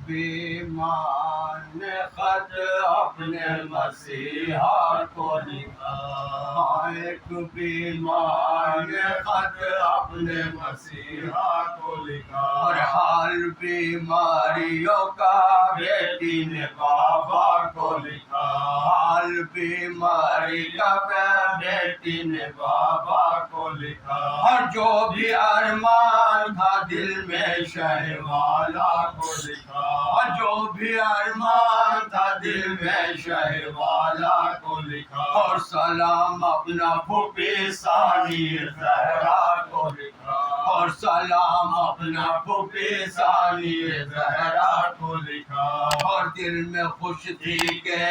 بیمار نے خط اپنے مسیحا کو لکھا، ایک بیمار نے خط اپنے مسیحا کو لکھا، اور حال بیماریوں کا بیٹی نے بابا کو لکھا، حال بیماری کا بیٹی نے بابا کو لکھا، اور جو بھی ارمان تھا دل میں شہ والا کو لکھا، اور جو بھی ارمان تھا دل میں شہ والا کو لکھا، اور سلام اپنا پھوپھی ثانی زہرا کو لکھا، اور سلام اپنا پھوپھی ثانی زہرا کو لکھا، اور دل میں خوش تھی کہ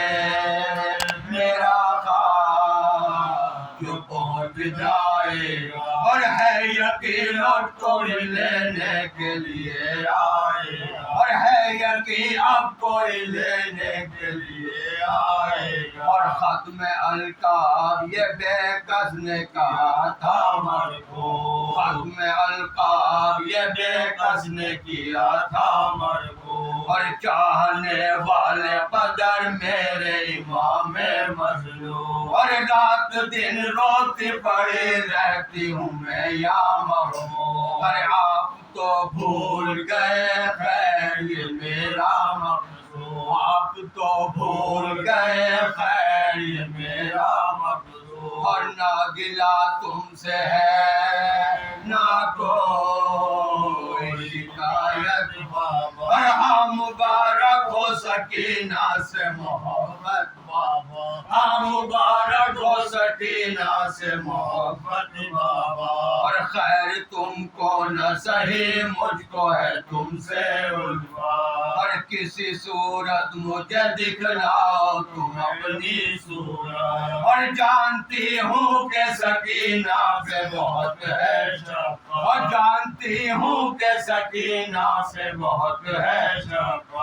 میرا خواہ جو پہنچ جائے گا، اور ہے یقین اب کوئی لینے کے لیے آئے گا، اور ہے یقین اب کوئی لینے کے لیے آئے گا، اور ختم القاب یہ بے کس نے کہا تھا مر کو، ختم القاب یہ بے کس نے کیا تھا مر کو، اور چاہنے والے قدر میرے امام مظلوم، اور رات دن روتی پڑی رہتی ہوں میں یا محمود، ارے آپ تو بھول گئے خیر یہ میرا مقصود، آپ تو بھول گئے خیر یہ میرا مقصود، اور نہ گلا تم سے ہے نہ کوئی شکایت بابا، اور ہاں مبارک ہو سکینہ سے محبت بابا، ہاں مبارک ہو سکینہ سے محبت بابا، اور خیر تم کو نہ صحیح مجھ کو ہے تم سے الفت، اور کسی صورت مجھے دکھلاؤ تم اپنی صورت، اور جانتی ہوں کہ سکینہ سے بہت ہے شفقت، اور جانتی ہوں کہ سکینہ سے بہت ہے شفقت،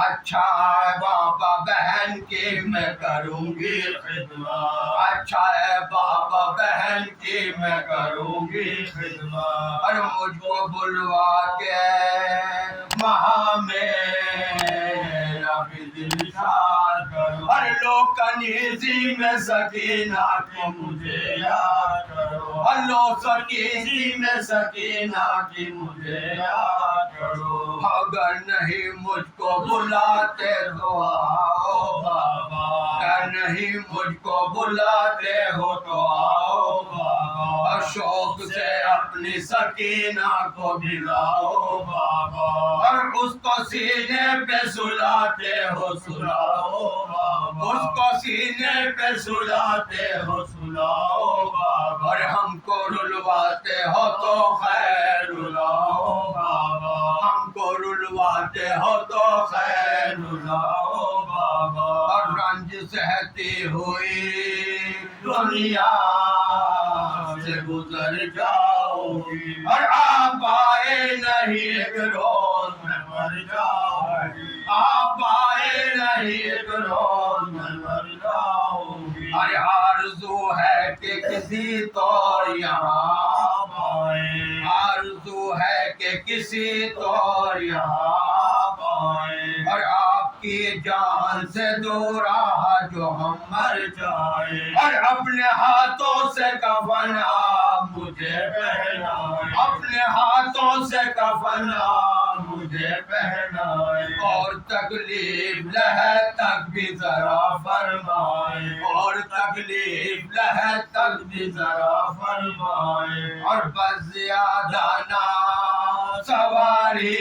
اچھا ہے بابا بہن کی میں کروں گی خدمت، اچھا ہے بابا بہن کی میں کروں گی خدمت، اور مجھ کو بلوا کے وہاں میرا بھی دل شاد کرو، اور لو کنیزی میں سکینہ کی مجھے یاد کرو، اور لو کنیزی میں سکینہ کی مجھے یاد کرو، اگر نہیں مجھ کو بلاتے تو آؤ بابا، اگر نہیں مجھ کو بلاتے ہو تو آؤ بابا، اور شوق سے اپنی سکینہ کو بلاؤ بابا، اور اس کو سینے پہ سلاتے ہو سلاؤ بابا، اس کو سینے پہ سلاتے ہو سلاؤ بابا، اور ہم کو رلواتے ہو تو خیر رلاؤ بابا، ہم کو رلواتے ہو تو خیر رلاؤ بابا، اور رنج سہتی ہوئی دنیا سے گزر جاؤ گی، اور آپ آئے نہیں ایک روز میں مر جاؤں گی، آپ آئے نہیں ایک روز میں مر جاؤں گی، ارے آرزو ہے کہ کسی طور یہاں آپ آئے، آرزو ہے کہ کسی طور یہاں آپ آئے، اور آپ کی جان سے دور رہا جو ہم مر جائے، اور اپنے ہاتھوں سے کفن آپ مجھے پہنائے، اپنے ہاتھوں سے کفن آپ مجھے پہنائے، اور تکلیف لہے تک بھی ذرا فرمائے، اور تکلیف لہے تک بھی ذرا فرمائے، اور بس زیادہ نہ سواری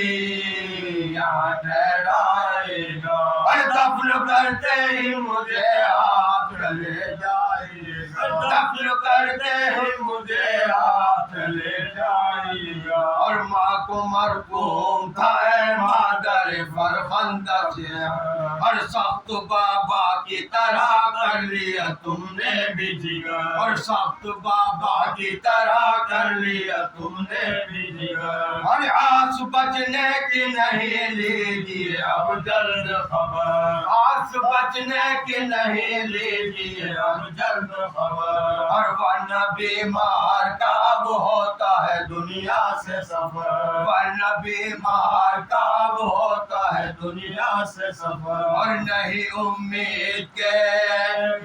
یہاں ٹھہرائے گا، اور دفن کرتے ہی مجھے آپ چلے جائے گا، دفن کرتے ہی مجھے آپ چلے جائے گا، اور ماں کو مرحوم تھا اے مادر فرخندہ سے، اور سخت بابا کی طرح کر لیا تم نے بھی جگر، اور سخت بابا کی طرح کر لیا تم نے بھی جگر، اور آس بچنے کی نہیں لیجیے اب جلد خبر، آس بچنے کی نہیں لیجیے اب جلد خبر، اور ورنہ بیمار کا اب ہوتا ہے دنیا سے سفر، ورنہ بیمار کا اب ہوتا ہے دنیا سے سفر، اور نہیں امید کے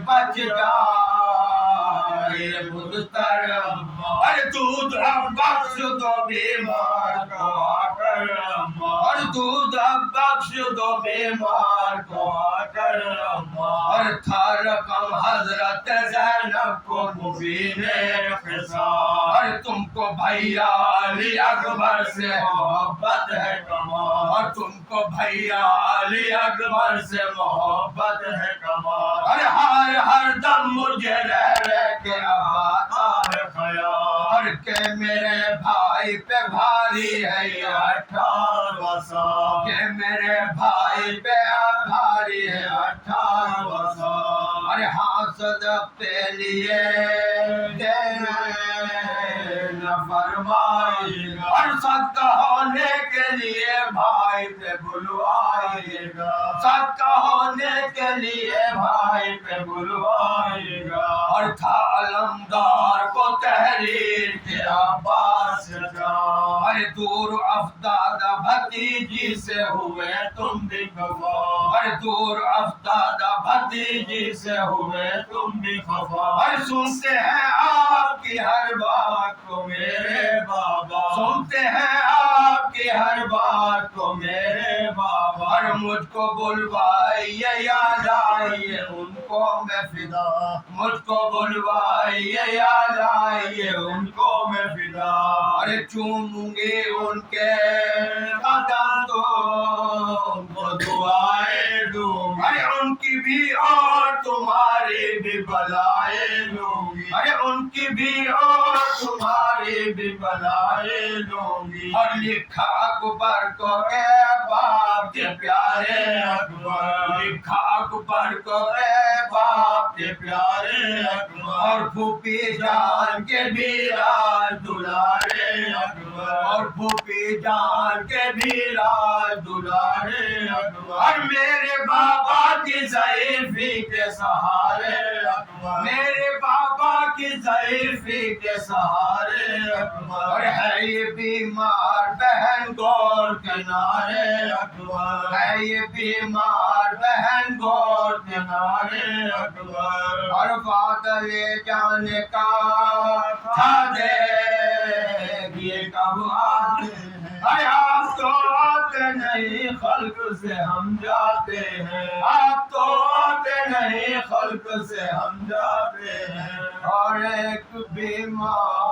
بچ جائے مضطر، اور دودھ اب بخش دو بیمار کو آ کر اماں، اور دودھ اب بخش دو بیمار کو آ کر اماں، اور تھا رقم حضرت زینب کو مبین خصال، اور تم کو بھیا علی اکبر سے محبت ہے کمال، اور تم کو بھیا علی اکبر سے محبت ہے کمال، اور ہر دم مجھے رہ کے آتا ہے خیال، اور کہ میرے بھائی پہ بھاری ہے یہ 18واں سال، کہ میرے بھائی پہ بھاری ہے 18واں سال، اور ہاں صدق کے لیے نہ فرمائے گا، اور صدقہ ہونے کے لیے بھائی پہ بلوائے گا، صدقہ ہونے کے لیے بھائی پہ بلوائے گا، اور تھا علمدار کو تحریر کے عباس جان، اور دور افداد بھتیجی سے ہوئے تم بھی خفا، اور دور افداد بھتیجی سے ہوئے تم بھی خفا، اور سنتے ہیں آپ کی ہر بات کو میرے بابا، سنتے ہیں آپ کی ہر بات کو میرے بابا، اور مجھ کو بلوائیے یاد آئیے ان کو میں فدا، مجھ کو بلوائیے یاد آئیے ان کو میں فدا، اور چوموں گی ان کے قدم تو دعائیں دوں گی، ارے ان کی بھی اور تمہاری بھی بلائیں لوں گی، ارے ان کی بھی اور تمہاری بھی بلائیں لوں گی، اور لکھا اکبر کو اے باپ کے پیارے اکبر، لکھا اکبر کو اے باپ کے پیارے اکبر، اور پھوپھی جان کے بھی راج دلارے اکبر، اور پھوپھی جان کے بھی راج دلارے اکبر، اور میرے بابا کی ضعیفی کے سہارے اکبر، میرے بابا کی ضعیفی کے سہارے اکبر، اور ہے یہ بیمار بہن گور کنارے اکبر، ہے یہ بیمار بہن گور کنارے اکبر، اور وعدہ لے جانے کا تھا دیکھیے کب آتے ہیں، آپ تو آتے نہیں خلق سے ہم جاتے ہیں، آپ تو آتے نہیں خلق سے ہم جاتے ہیں، اور ایک بیمار